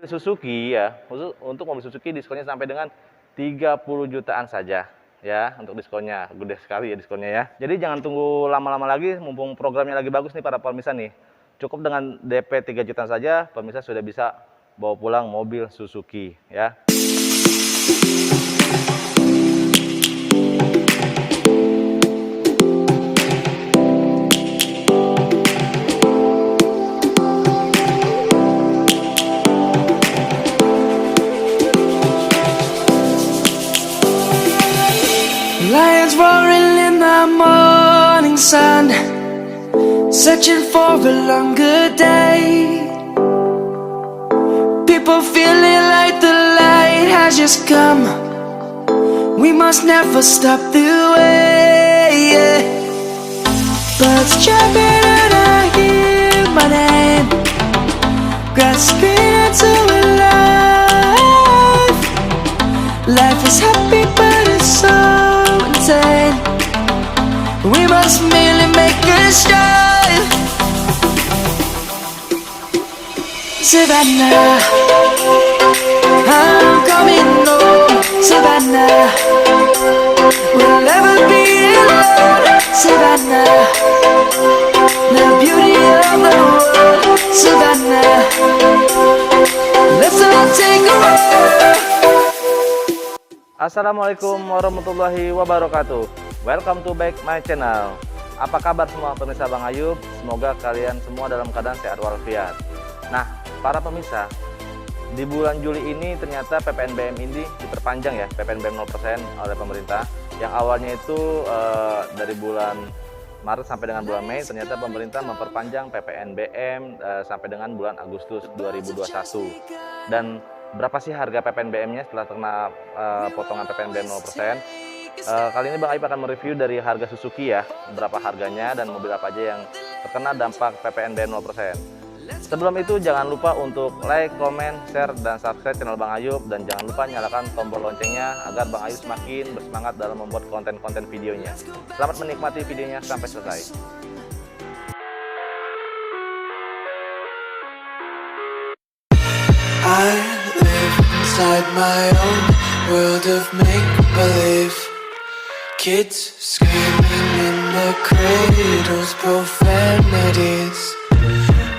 Suzuki ya, khusus untuk mobil Suzuki diskonnya sampai dengan 30 jutaan saja ya untuk diskonnya. Gede sekali ya diskonnya ya. Jadi jangan tunggu lama-lama lagi mumpung programnya lagi bagus nih para pemirsa nih. Cukup dengan DP 3 jutaan saja pemirsa sudah bisa bawa pulang mobil Suzuki ya. Lions roaring in the morning sun, searching for a longer day. People feeling like the light has just come. We must never stop the way, yeah. Birds chirping and I hear my name, grasping into a life. Life is happy but it's so insane. We must merely make a start. Savannah, I'm coming home. Savannah, we'll never be alone. Savannah, the beauty of the world. Savannah, let's all take a ride. Assalamualaikum warahmatullahi wabarakatuh. Welcome to back my channel. Apa kabar semua pemirsa Bang Ayub? Semoga kalian semua dalam keadaan sehat walafiat. Nah, para pemirsa, di bulan Juli ini ternyata PPNBM ini diperpanjang ya, PPNBM 0% oleh pemerintah. Yang awalnya itu dari bulan Maret sampai dengan bulan Mei, ternyata pemerintah memperpanjang PPNBM sampai dengan bulan Agustus 2021. Dan berapa sih harga PPNBM-nya setelah terkena potongan PPNBM 0%? Kali ini Bang Ayub akan mereview dari harga Suzuki ya, berapa harganya dan mobil apa aja yang terkena dampak PPNBM 0%. Sebelum itu jangan lupa untuk like, comment, share, dan subscribe channel Bang Ayub, dan jangan lupa nyalakan tombol loncengnya agar Bang Ayub semakin bersemangat dalam membuat konten-konten videonya. Selamat menikmati videonya sampai selesai. I live inside my own world of make-believe. Kids screaming in the cradles, profanities.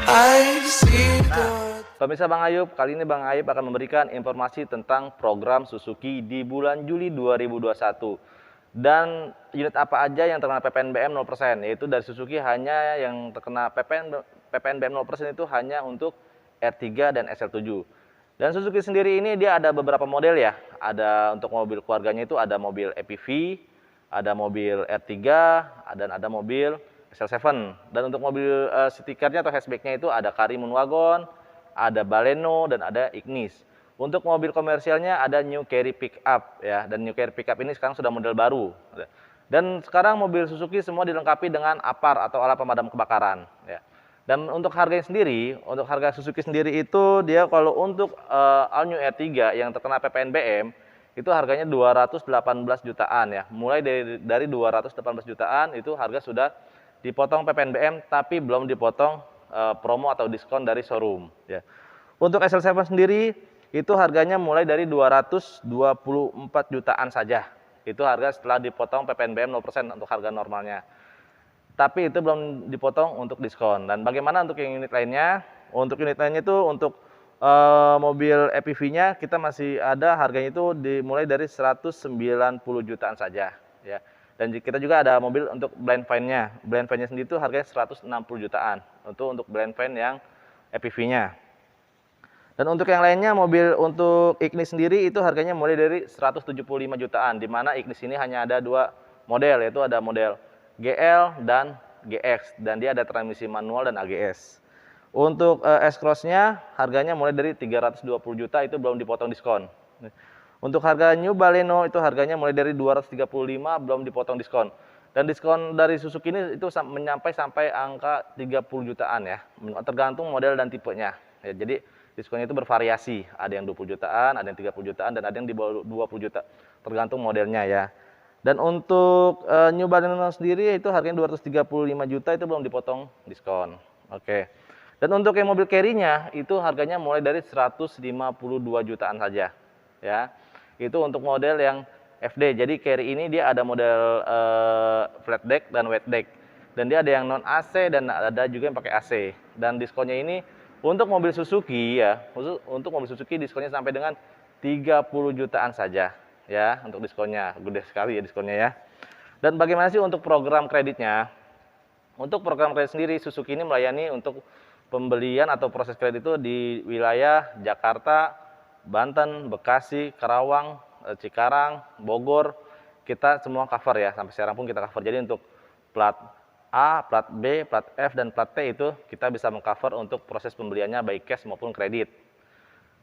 I see the... Pemirsa Bang Ayub, kali ini Bang Ayub akan memberikan informasi tentang program Suzuki di bulan Juli 2021. Dan unit apa aja yang terkena PPNBM 0%, yaitu dari Suzuki hanya yang terkena PPNBM 0% itu hanya untuk R3 dan SL7. Dan Suzuki sendiri ini dia ada beberapa model ya. Ada untuk mobil keluarganya itu ada mobil EPV, ada mobil R3, dan ada mobil SL7. Dan untuk mobil stikernya atau hatchbacknya itu ada Karimun Wagon, ada Baleno, dan ada Ignis. Untuk mobil komersialnya ada New Carry Pickup ya, dan New Carry Pickup ini sekarang sudah model baru. Dan sekarang mobil Suzuki semua dilengkapi dengan APAR atau alat pemadam kebakaran ya. Dan untuk harganya sendiri, untuk harga Suzuki sendiri itu dia kalau untuk All New R3 yang terkena PPNBM itu harganya 218 jutaan ya. Mulai dari 218 jutaan itu harga sudah dipotong PPNBM tapi belum dipotong promo atau diskon dari showroom ya. Untuk SL7 sendiri itu harganya mulai dari 224 jutaan saja. Itu harga setelah dipotong PPNBM 0% untuk harga normalnya. Tapi itu belum dipotong untuk diskon. Dan bagaimana untuk yang unit lainnya? Untuk unit lainnya itu untuk mobil EPV-nya kita masih ada harganya itu dimulai dari 190 jutaan saja ya. Dan kita juga ada mobil untuk blind van-nya. Blind van-nya sendiri itu harganya 160 jutaan untuk blind van yang EPV-nya. Dan untuk yang lainnya mobil untuk Ignis sendiri itu harganya mulai dari 175 jutaan, di mana Ignis ini hanya ada dua model, yaitu ada model GL dan GX, dan dia ada transmisi manual dan AGS. Untuk S-Cross-nya harganya mulai dari 320 juta, itu belum dipotong diskon. Untuk harga New Baleno itu harganya mulai dari 235, belum dipotong diskon. Dan diskon dari Suzuki ini itu sampai angka 30 jutaan ya, tergantung model dan tipenya. Ya, jadi diskonnya itu bervariasi, ada yang 20 jutaan, ada yang 30 jutaan, dan ada yang di bawah 20 juta, tergantung modelnya ya. Dan untuk New Baleno sendiri itu harganya 235 juta, itu belum dipotong diskon. Oke. Dan untuk yang mobil carry-nya itu harganya mulai dari 152 jutaan saja, ya. Itu untuk model yang FD. Jadi carry ini dia ada model flat deck dan wet deck. Dan dia ada yang non AC dan ada juga yang pakai AC. Dan diskonnya ini untuk mobil Suzuki ya, khusus untuk mobil Suzuki diskonnya sampai dengan 30 jutaan saja, ya. Untuk diskonnya gede sekali ya diskonnya ya. Dan bagaimana sih untuk program kreditnya? Untuk program kredit sendiri, Suzuki ini melayani untuk pembelian atau proses kredit itu di wilayah Jakarta, Banten, Bekasi, Karawang, Cikarang, Bogor, kita semua cover ya, sampai sekarang pun kita cover. Jadi untuk plat A, plat B, plat F, dan plat T itu kita bisa mengcover untuk proses pembeliannya baik cash maupun kredit.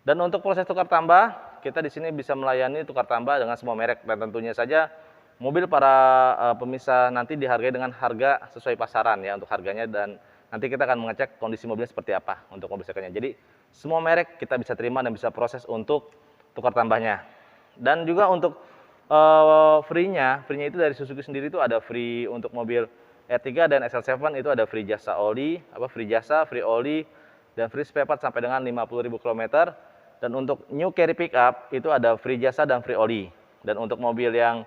Dan untuk proses tukar tambah, kita di sini bisa melayani tukar tambah dengan semua merek, dan tentunya saja mobil para pemirsa nanti dihargai dengan harga sesuai pasaran ya untuk harganya, dan nanti kita akan mengecek kondisi mobilnya seperti apa untuk mobil secondnya. Jadi semua merek kita bisa terima dan bisa proses untuk tukar tambahnya. Dan juga untuk free-nya itu dari Suzuki sendiri itu ada free untuk mobil R3 dan XL7 itu ada free jasa oli, free oli dan free spare part sampai dengan 50.000 km. Dan untuk new carry pickup itu ada free jasa dan free oli. Dan untuk mobil yang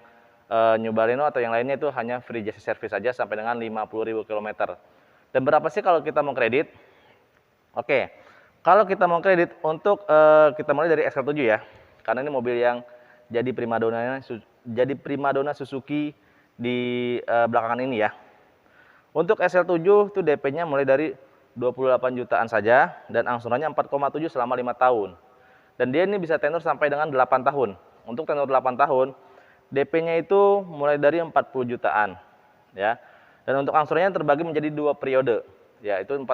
New Baleno atau yang lainnya itu hanya free jasa service saja sampai dengan 50.000 km. Dan berapa sih kalau kita mau kredit? Oke, kalau kita mau kredit untuk kita mulai dari XL7 ya, karena ini mobil yang jadi primadona Suzuki di belakangan ini ya. Untuk XL7 itu DP-nya mulai dari 28 jutaan saja dan angsurannya 4,7 selama 5 tahun. Dan dia ini bisa tenor sampai dengan 8 tahun. Untuk tenor 8 tahun, DP-nya itu mulai dari 40 jutaan, ya. Dan untuk angsurannya terbagi menjadi 2 periode, yaitu 4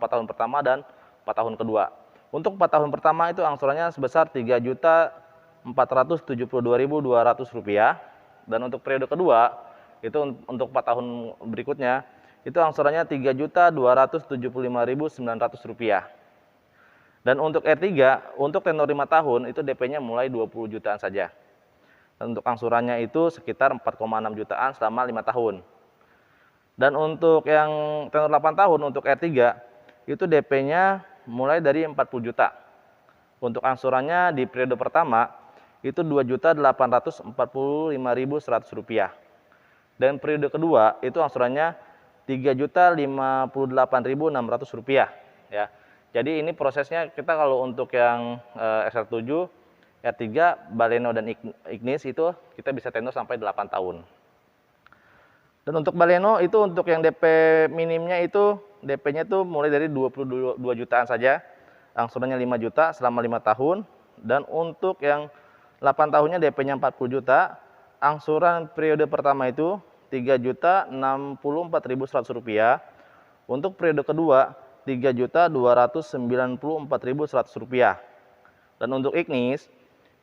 tahun pertama dan 4 tahun kedua. Untuk 4 tahun pertama itu angsurannya sebesar Rp3.472.200, dan untuk periode kedua itu untuk 4 tahun berikutnya itu angsurannya Rp3.275.900. Dan untuk R3 untuk tenor 5 tahun itu DP-nya mulai 20 jutaan saja. Dan untuk angsurannya itu sekitar 4,6 jutaan selama 5 tahun. Dan untuk yang tenor 8 tahun untuk R3 itu DP-nya mulai dari 40 juta. Untuk angsurannya di periode pertama itu Rp2.845.100. Dan periode kedua itu angsurannya Rp3.058.600 ya. Jadi ini prosesnya kita kalau untuk yang XL7, R3, Baleno dan Ignis itu kita bisa tenor sampai 8 tahun. Dan untuk Baleno itu untuk yang DP minimnya itu DP-nya itu mulai dari 22 jutaan saja. Angsurannya 5 juta selama 5 tahun. Dan untuk yang 8 tahunnya DP-nya 40 juta. Angsuran periode pertama itu Rp3.064.100. Untuk periode kedua Rp3.294.100. Dan untuk Ignis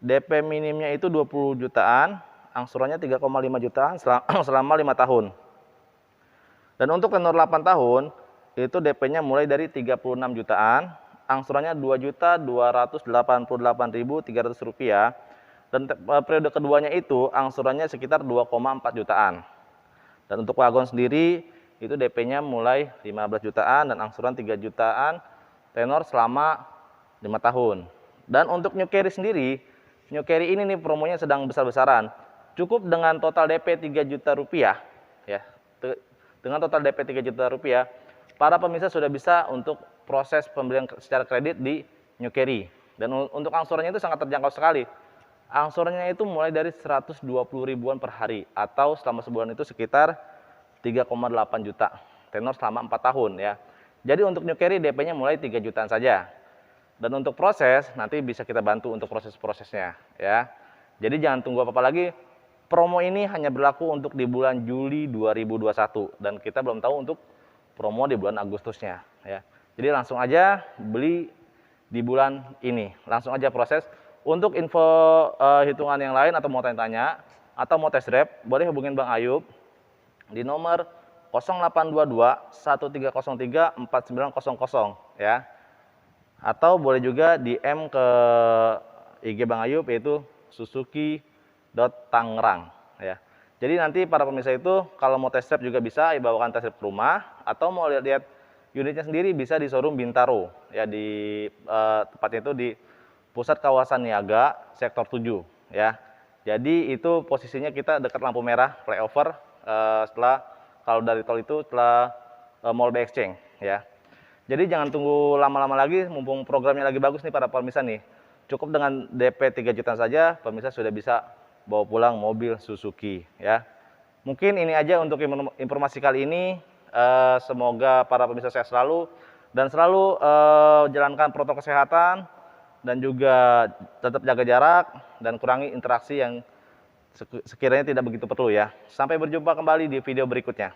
DP minimnya itu 20 jutaan, angsurannya 3,5 jutaan selama 5 tahun. Dan untuk tenor 8 tahun itu DP-nya mulai dari 36 jutaan, angsurannya Rp2.288.300. Dan periode keduanya itu angsurannya sekitar 2,4 jutaan. Dan untuk wagon sendiri itu DP-nya mulai 15 jutaan dan angsuran 3 jutaan, tenor selama 5 tahun. Dan untuk New Carry sendiri, New Carry ini nih promonya sedang besar-besaran. Cukup dengan total DP 3 juta rupiah ya. Dengan total DP 3 juta rupiah, para pemirsa sudah bisa untuk proses pembelian secara kredit di New Carry. Dan untuk angsurannya itu sangat terjangkau sekali. Angsurannya itu mulai dari 120 ribuan per hari atau selama sebulan itu sekitar 3,8 juta. Tenor selama 4 tahun ya. Jadi untuk New Carry DP-nya mulai 3 jutaan saja. Dan untuk proses nanti bisa kita bantu untuk proses-prosesnya ya. Jadi jangan tunggu apa-apa lagi. Promo ini hanya berlaku untuk di bulan Juli 2021 dan kita belum tahu untuk promo di bulan Agustusnya ya. Jadi langsung aja beli di bulan ini. Langsung aja proses. Untuk info hitungan yang lain atau mau tanya-tanya atau mau test drive, boleh hubungin Bang Ayub di nomor 0822 1303 4900 ya. Atau boleh juga DM ke IG Bang Ayub yaitu suzuki.tangerang ya. Jadi nanti para pemirsa itu kalau mau test drive juga bisa bawakan test drive ke rumah atau mau lihat-lihat unitnya sendiri bisa di showroom Bintaro, ya di tepatnya itu di pusat kawasan Niaga, sektor 7, ya. Jadi itu posisinya kita dekat lampu merah flyover, setelah kalau dari tol itu setelah Mall B Exchange, ya. Jadi jangan tunggu lama-lama lagi, mumpung programnya lagi bagus nih para pemirsa nih. Cukup dengan DP 3 juta saja, pemirsa sudah bisa bawa pulang mobil Suzuki, ya. Mungkin ini aja untuk informasi kali ini. Semoga para pemirsa sehat selalu dan selalu jalankan protokol kesehatan dan juga tetap jaga jarak dan kurangi interaksi yang sekiranya tidak begitu perlu ya. Sampai berjumpa kembali di video berikutnya.